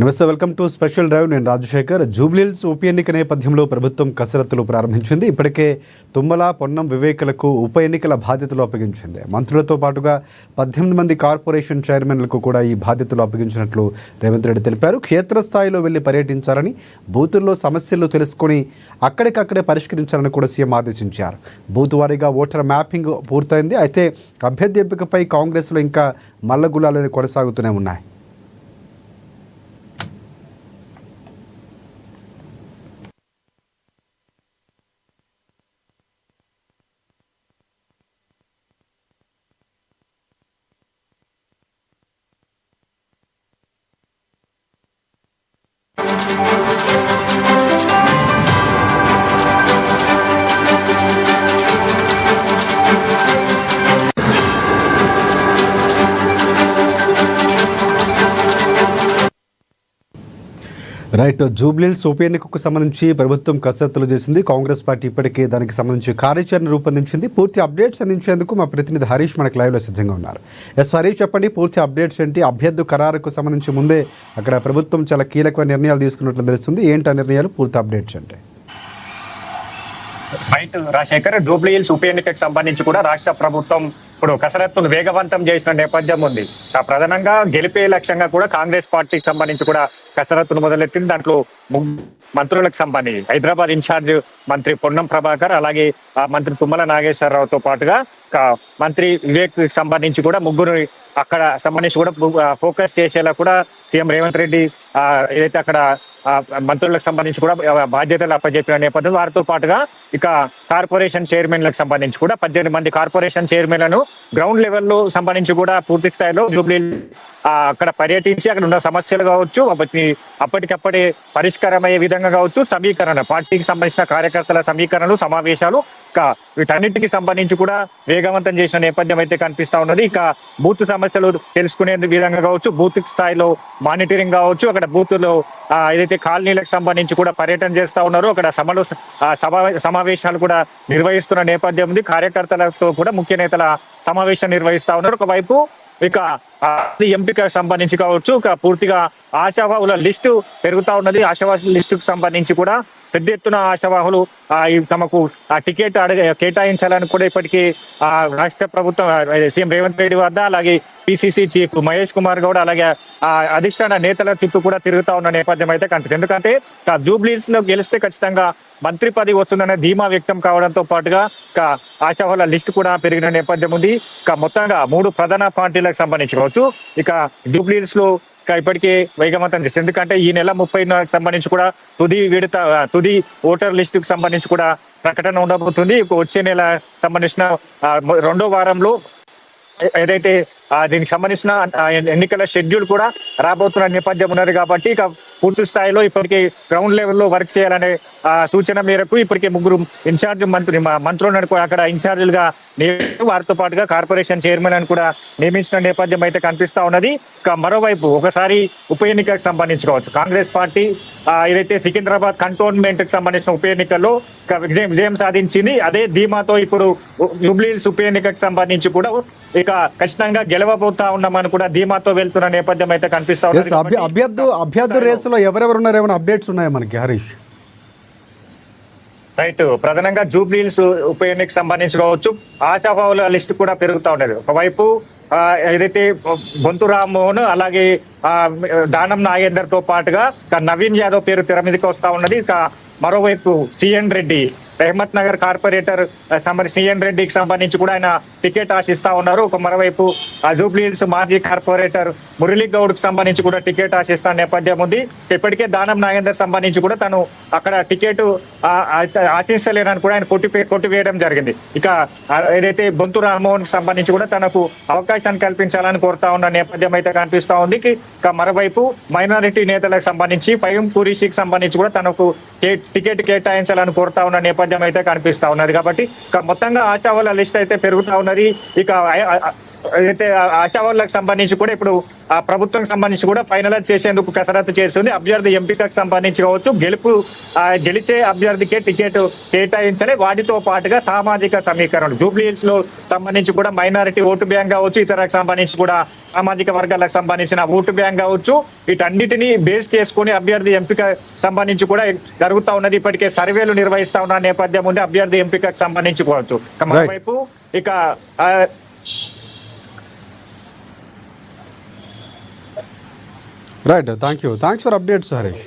నమస్తే, welcome to special drive. నేను రాజశేఖర్. జూబ్లీహిల్స్ ఉప ఎన్నిక నేపథ్యంలో ప్రభుత్వం కసరత్తులు ప్రారంభించింది. ఇప్పటికే తుమ్మల, పొన్నం వివేకులకు ఉప ఎన్నికల బాధ్యతలు అప్పగించింది. మంత్రులతో పాటుగా 18 మంది కార్పొరేషన్ చైర్మన్లకు కూడా ఈ బాధ్యతలు అప్పగించినట్లు రేవంత్ రెడ్డి తెలిపారు. క్షేత్రస్థాయిలో వెళ్లి పర్యటించాలని, బూతుల్లో సమస్యలు తెలుసుకొని అక్కడికక్కడే పరిష్కరించాలని కూడా సీఎం ఆదేశించారు. బూత్ వారీగా ఓటర్ మ్యాపింగ్ పూర్తయింది. అయితే అభ్యర్థి ఎంపికపై కాంగ్రెస్లో ఇంకా మల్లగులాలని కొనసాగుతూనే ఉన్నాయి. రైట్, జూబ్లీహిల్స్ ఉప ఎన్నికకు సంబంధించి ప్రభుత్వం కసరత్తులు చేసింది. కాంగ్రెస్ పార్టీ ఇప్పటికే దానికి సంబంధించి కార్యాచరణ రూపొందించింది. పూర్తి అప్డేట్స్ అందించేందుకు మా ప్రతినిధి హరీష్ మనకు లైవ్లో సిద్ధంగా ఉన్నారు. ఎస్ హరీష్, చెప్పండి, పూర్తి అప్డేట్స్ ఏంటి? అభ్యర్థి ఖరారుకు సంబంధించి ముందే అక్కడ ప్రభుత్వం చాలా కీలకమైన నిర్ణయాలు తీసుకున్నట్లు తెలుస్తుంది. ఏంటి ఆ నిర్ణయాలు? పూర్తి అప్డేట్స్ అంటే రైట్ రాజశేఖర్, జూబ్లీహిల్స్ ఉప ఎన్నికకు సంబంధించి కూడా రాష్ట్ర ప్రభుత్వం ఇప్పుడు కసరత్తును వేగవంతం చేసిన నేపథ్యం ఉంది. ప్రధానంగా గెలిపే లక్ష్యంగా కూడా కాంగ్రెస్ పార్టీకి సంబంధించి కూడా కసరత్తును మొదలెట్టింది. దాంట్లో మంత్రులకు సంబంధించి హైదరాబాద్ ఇన్ఛార్జ్ మంత్రి పొన్నం ప్రభాకర్, అలాగే మంత్రి తుమ్మల నాగేశ్వరరావుతో పాటుగా మంత్రి వివేక్ సంబంధించి కూడా ముగ్గురు అక్కడ సంబంధించి కూడా ఫోకస్ చేసేలా కూడా సీఎం రేవంత్ రెడ్డి ఏదైతే అక్కడ మంత్రులకు సంబంధించి కూడా బాధ్యతలు అప్పచెప్పిన నేపథ్యం, వారితో పాటుగా ఇక కార్పొరేషన్ చైర్మన్లకు సంబంధించి కూడా 18 మంది కార్పొరేషన్ చైర్మన్లను గ్రౌండ్ లెవెల్లో సంబంధించి కూడా పూర్తి స్థాయిలో జూబ్లీహిల్స్ అక్కడ పర్యటించి అక్కడ ఉన్న సమస్యలు కావచ్చు, అప్పటికప్పుడే పరిష్కారం అయ్యే విధంగా కావచ్చు, సమీకరణ పార్టీకి సంబంధించిన కార్యకర్తల సమీకరణలు, సమావేశాలు వీటన్నిటికి సంబంధించి కూడా వేగవంతం చేసిన నేపథ్యం అయితే కనిపిస్తా ఉన్నది. ఇక బూత్ సమస్యలు తెలుసుకునే విధంగా కావచ్చు, బూత్ స్థాయిలో మానిటరింగ్ కావచ్చు, అక్కడ బూత్లో ఏదైతే కాలనీలకు సంబంధించి కూడా పర్యటన చేస్తా ఉన్నారు, అక్కడ సమావేశాలు కూడా నిర్వహిస్తున్న నేపథ్యం ఉంది. కార్యకర్తలతో కూడా ముఖ్య నేతల సమావేశం నిర్వహిస్తా ఉన్నారు. ఒకవైపు ఇక ఎంపికకు సంబంధించి కావచ్చు, ఇక పూర్తిగా ఆశావాహుల లిస్టు పెరుగుతా ఉన్నది. ఆశావాహుల లిస్టుకు సంబంధించి కూడా పెద్ద ఎత్తున ఆశావాహులు తమకు టికెట్ కేటాయించాలని కూడా ఇప్పటికీ రాష్ట్ర ప్రభుత్వం సీఎం రేవంత్ రెడ్డి వద్ద, అలాగే పిసిసి చీఫ్ మహేష్ కుమార్ గౌడ్, అలాగే అధిష్టాన నేతల చుట్టూ కూడా తిరుగుతా ఉన్న నేపథ్యం అయితే కనిపిస్తుంది. ఎందుకంటే జూబ్లీహిల్స్ లో గెలిస్తే ఖచ్చితంగా మంత్రి పదవి వస్తుందనే ధీమా వ్యక్తం కావడంతో పాటుగా ఆశావాహుల లిస్టు కూడా పెరిగిన నేపథ్యం ఉంది. మొత్తంగా 3 ప్రధాన పార్టీలకు సంబంధించి కావచ్చు, ఇక జూబ్లీహిల్స్ లో ఇప్పటికే వేగవంతం చేస్తుంది. ఎందుకంటే ఈ నెల 30కి సంబంధించి కూడా తుది ఓటర్ లిస్టుకు సంబంధించి కూడా ప్రకటన ఉండబోతుంది. వచ్చే నెల సంబంధించిన 2వ వారంలో ఏదైతే దీనికి సంబంధించిన ఎన్నికల షెడ్యూల్ కూడా రాబోతున్న నేపథ్యం ఉన్నది. కాబట్టి ఇక పూర్తి స్థాయిలో ఇప్పటికే గ్రౌండ్ లెవెల్లో వర్క్ చేయాలనే సూచన మేరకు ఇప్పటికే 3 ఇన్ఛార్జ్ మంత్రులను అక్కడ ఇన్ఛార్జీలుగా వారితో పాటుగా కార్పొరేషన్ చైర్మన్ అని కూడా నియమించిన నేపథ్యం అయితే కనిపిస్తా ఉన్నది. ఇక మరోవైపు ఒకసారి ఉప ఎన్నికకు సంబంధించి కావచ్చు, కాంగ్రెస్ పార్టీ ఏదైతే సికింద్రాబాద్ కంటోన్మెంట్ కి సంబంధించిన ఉప ఎన్నికల్లో విజయం సాధించింది. అదే ధీమాతో ఇప్పుడు జూబ్లీహిల్స్ ఉప ఎన్నికకు సంబంధించి కూడా ఇక ఖచ్చితంగా గెలవబోతా ఉన్నామని కూడా ధీమాతో వెళ్తున్న నేపథ్యం అయితే కనిపిస్తా ఉంది. అభ్యర్థి రేసులో ఎవరెవరు ఉన్నారు, ఏమైనా అప్డేట్స్ ఉన్నాయా మనకి హరీష్? రైట్, ప్రధానంగా జూబ్లీహిల్స్ ఉప ఎన్నికకు సంబంధించి కావచ్చు, ఆశావాహుల లిస్టు కూడా పెరుగుతా ఉన్నది. ఒకవైపు ఏదైతే బొంతు రామ్మోహన్, అలాగే దానం నాగేందర్ తో పాటుగా నవీన్ యాదవ్ పేరు తెర మీదకి వస్తా ఉన్నది. ఇక మరోవైపు C N Reddy, Rahmat Nagar corporator C N రెడ్డికి సంబంధించి కూడా ఆయన టికెట్ ఆశిస్తా ఉన్నారు. ఒక మరోవైపు జూబ్లీహిల్స్ మాజీ కార్పొరేటర్ మురళీ గౌడ్ కు సంబంధించి కూడా టికెట్ ఆశిస్తా నేపథ్యం ఉంది. ఇప్పటికే దానం నాగేందర్ సంబంధించి కూడా తను అక్కడ టికెట్ ఆశిస్తలేనని కూడా ఆయన కొట్టివేయడం జరిగింది. ఇక ఏదైతే బొంతు రామ్మోహన్ కి సంబంధించి కూడా తనకు అవకాశాన్ని కల్పించాలని కోరుతా ఉన్న నేపథ్యం అయితే కనిపిస్తా ఉంది. ఇక మరోవైపు మైనారిటీ నేతలకు సంబంధించి పయం కురీషికి సంబంధించి కూడా తనకు టికెట్ కేటాయించాలని కోరుతా ఉన్న నేపథ్యం అయితే కనిపిస్తా ఉన్నది. కాబట్టి మొత్తంగా ఆశావాహుల లిస్ట్ అయితే పెరుగుతా ఉన్నది. ఇక అయితే ఆశావాళ్ళకి సంబంధించి కూడా ఇప్పుడు ఆ ప్రభుత్వం సంబంధించి కూడా ఫైనలైజ్ చేసేందుకు కసరత్తు చేస్తుంది. అభ్యర్థి ఎంపికకు సంబంధించి కావచ్చు, గెలిచే అభ్యర్థికే టికెట్ కేటాయించాలి. వాటితో పాటుగా సామాజిక సమీకరణ జూబ్లీహిల్స్ లో సంబంధించి కూడా మైనారిటీ ఓటు బ్యాంక్ కావచ్చు, ఇతరకు సంబంధించి కూడా సామాజిక వర్గాలకు సంబంధించిన ఓటు బ్యాంక్ కావచ్చు, వీటన్నిటిని బేస్ చేసుకుని అభ్యర్థి ఎంపిక సంబంధించి కూడా జరుగుతూ ఉన్నది. ఇప్పటికే సర్వేలు నిర్వహిస్తా ఉన్న నేపథ్యం ఉంది అభ్యర్థి ఎంపికకు సంబంధించి కావచ్చు. మరోవైపు ఇక right, thanks for updates Harish.